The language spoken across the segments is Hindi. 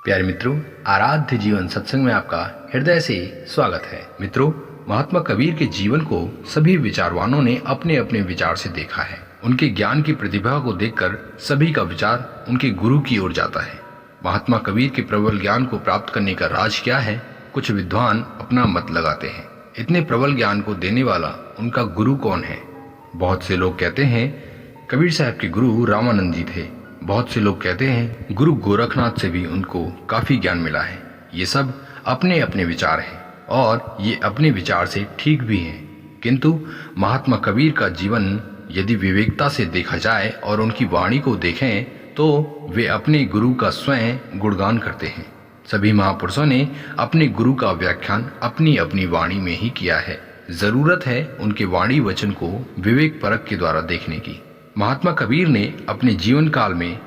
प्यारे मित्रों, आराध्य जीवन सत्संग में आपका हृदय से स्वागत है। मित्रों, महात्मा कबीर के जीवन को सभी विचारवानों ने अपने अपने विचार से देखा है। उनके ज्ञान की प्रतिभा को देखकर सभी का विचार उनके गुरु की ओर जाता है। महात्मा कबीर के प्रबल ज्ञान को प्राप्त करने का राज क्या है, कुछ विद्वान अपना मत लगाते हैं। इतने प्रबल ज्ञान को देने वाला उनका गुरु कौन है? बहुत से लोग कहते हैं कबीर साहब के गुरु रामानंद जी थे। बहुत से लोग कहते हैं गुरु गोरखनाथ से भी उनको काफी ज्ञान मिला है। ये सब अपने अपने विचार हैं और ये अपने विचार से ठीक भी हैं। किंतु महात्मा कबीर का जीवन यदि विवेकता से देखा जाए और उनकी वाणी को देखें तो वे अपने गुरु का स्वयं गुणगान करते हैं। सभी महापुरुषों ने अपने गुरु का व्याख्यान अपनी अपनी वाणी में ही किया है। जरूरत है उनके वाणी वचन को विवेक परख के द्वारा देखने की। महात्मा कबीर ने अपने जीवन काल में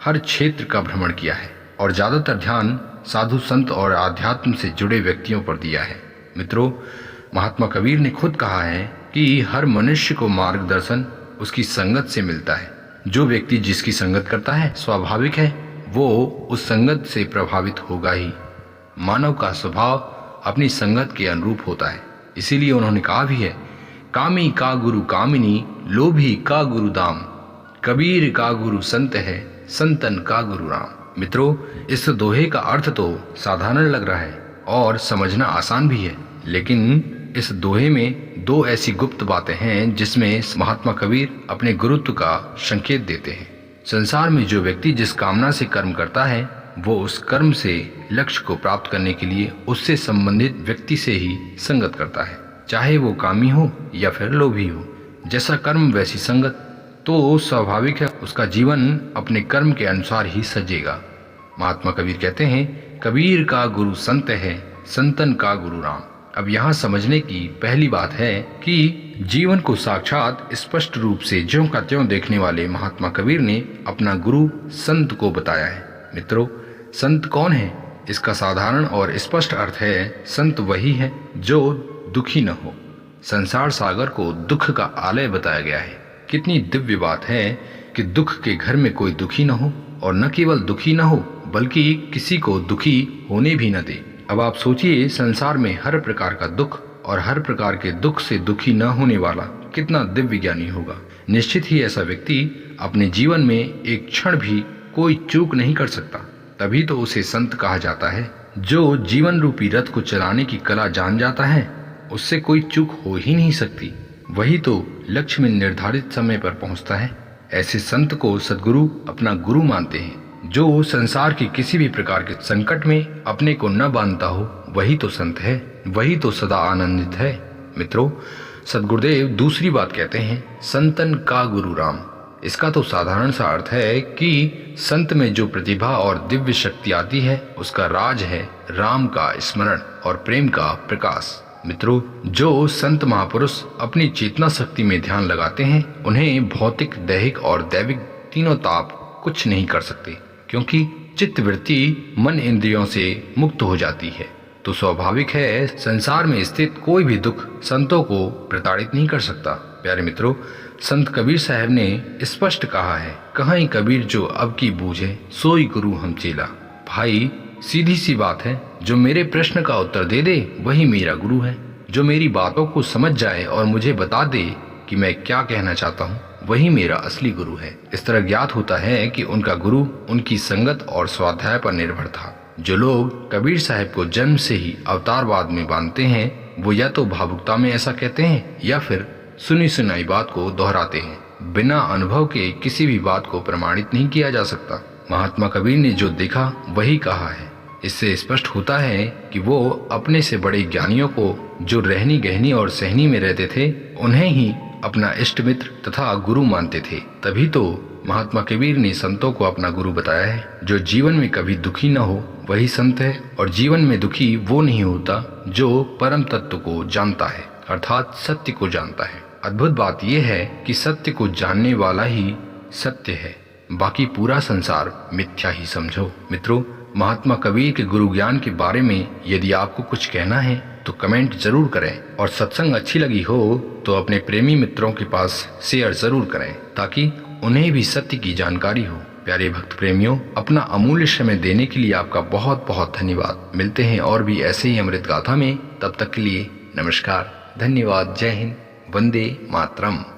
हर क्षेत्र का भ्रमण किया है और ज्यादातर ध्यान साधु संत और आध्यात्म से जुड़े व्यक्तियों पर दिया है। मित्रों, महात्मा कबीर ने खुद कहा है कि हर मनुष्य को मार्गदर्शन उसकी संगत से मिलता है। जो व्यक्ति जिसकी संगत करता है, स्वाभाविक है वो उस संगत से प्रभावित होगा ही। मानव का स्वभाव अपनी संगत के अनुरूप होता है। इसीलिए उन्होंने कहा भी है, कामी का गुरु कामिनी, लोभी का गुरु दाम, कबीर का गुरु संत है, संतन का गुरु राम। मित्रों, इस दोहे का अर्थ तो साधारण लग रहा है और समझना आसान भी है, लेकिन इस दोहे में दो ऐसी गुप्त बातें हैं जिसमें महात्मा कबीर अपने गुरुत्व का संकेत देते हैं। संसार में जो व्यक्ति जिस कामना से कर्म करता है वो उस कर्म से लक्ष्य को प्राप्त करने के लिए उससे संबंधित व्यक्ति से ही संगत करता है, चाहे वो कामी हो या फिर लोभी हो। जैसा कर्म वैसी संगत, तो स्वाभाविक है उसका जीवन अपने कर्म के अनुसार ही सजेगा। महात्मा कबीर कहते हैं, कबीर का गुरु संत है, संतन का गुरु राम। अब यहाँ समझने की पहली बात है कि जीवन को साक्षात स्पष्ट रूप से ज्यों का त्यों देखने वाले महात्मा कबीर ने अपना गुरु संत को बताया है। मित्रों, संत कौन है? इसका साधारण और स्पष्ट अर्थ है, संत वही है जो दुखी न हो। संसार सागर को दुख का आलय बताया गया है। कितनी दिव्य बात है कि दुख के घर में कोई दुखी न हो, और न केवल दुखी न हो बल्कि किसी को दुखी होने भी न दे। अब आप सोचिए, संसार में हर प्रकार का दुख और हर प्रकार के दुख से दुखी न होने वाला कितना दिव्य ज्ञानी होगा। निश्चित ही ऐसा व्यक्ति अपने जीवन में एक क्षण भी कोई चूक नहीं कर सकता। तभी तो उसे संत कहा जाता है। जो जीवन रूपी रथ को चलाने की कला जान जाता है उससे कोई चूक हो ही नहीं सकती। वही तो लक्ष्य में निर्धारित समय पर पहुंचता है। ऐसे संत को सद्गुरु अपना गुरु मानते हैं। जो संसार के किसी भी प्रकार के संकट में अपने को न बांधता हो वही तो संत है, वही तो सदा आनंदित है। मित्रों, सद्गुरुदेव दूसरी बात कहते हैं, संतन का गुरु राम। इसका तो साधारण सा अर्थ है कि संत में जो प्रतिभा और दिव्य शक्ति आती है उसका राज है राम का स्मरण और प्रेम का प्रकाश। मित्रों, जो संत महापुरुष अपनी चेतना शक्ति में ध्यान लगाते हैं उन्हें भौतिक, दैहिक और दैविक तीनों ताप कुछ नहीं कर सकते, क्योंकि चित्त वृत्ति मन इंद्रियों से मुक्त हो जाती है। तो स्वाभाविक है संसार में स्थित कोई भी दुख संतों को प्रताड़ित नहीं कर सकता। प्यारे मित्रों, संत कबीर साहब ने स्पष्ट कहा है, कहीं कबीर जो अब की बूझे सोई गुरु हम चेला। भाई, सीधी सी बात है, जो मेरे प्रश्न का उत्तर दे दे वही मेरा गुरु है। जो मेरी बातों को समझ जाए और मुझे बता दे कि मैं क्या कहना चाहता हूँ वही मेरा असली गुरु है। इस तरह ज्ञात होता है कि उनका गुरु उनकी संगत और स्वाध्याय पर निर्भर था। जो लोग कबीर साहब को जन्म से ही अवतारवाद में बांधते हैं वो या तो भावुकता में ऐसा कहते हैं या फिर सुनी सुनाई बात को दोहराते हैं। बिना अनुभव के किसी भी बात को प्रमाणित नहीं किया जा सकता। महात्मा कबीर ने जो देखा वही कहा है। इससे स्पष्ट होता है कि वो अपने से बड़े ज्ञानियों को, जो रहनी गहनी और सहनी में रहते थे, उन्हें ही अपना इष्ट मित्र तथा गुरु मानते थे। तभी तो महात्मा कबीर ने संतों को अपना गुरु बताया है। जो जीवन में कभी दुखी न हो वही संत है, और जीवन में दुखी वो नहीं होता जो परम तत्व को जानता है, अर्थात सत्य को जानता है। अद्भुत बात यह है कि सत्य को जानने वाला ही सत्य है, बाकी पूरा संसार मिथ्या ही समझो। मित्रों, महात्मा कबीर के गुरु ज्ञान के बारे में यदि आपको कुछ कहना है तो कमेंट जरूर करें, और सत्संग अच्छी लगी हो तो अपने प्रेमी मित्रों के पास शेयर जरूर करें ताकि उन्हें भी सत्य की जानकारी हो। प्यारे भक्त प्रेमियों, अपना अमूल्य समय देने के लिए आपका बहुत बहुत धन्यवाद। मिलते हैं और भी ऐसे ही अमृत गाथा में। तब तक के लिए नमस्कार, धन्यवाद, जय हिंद, वंदे मातरम।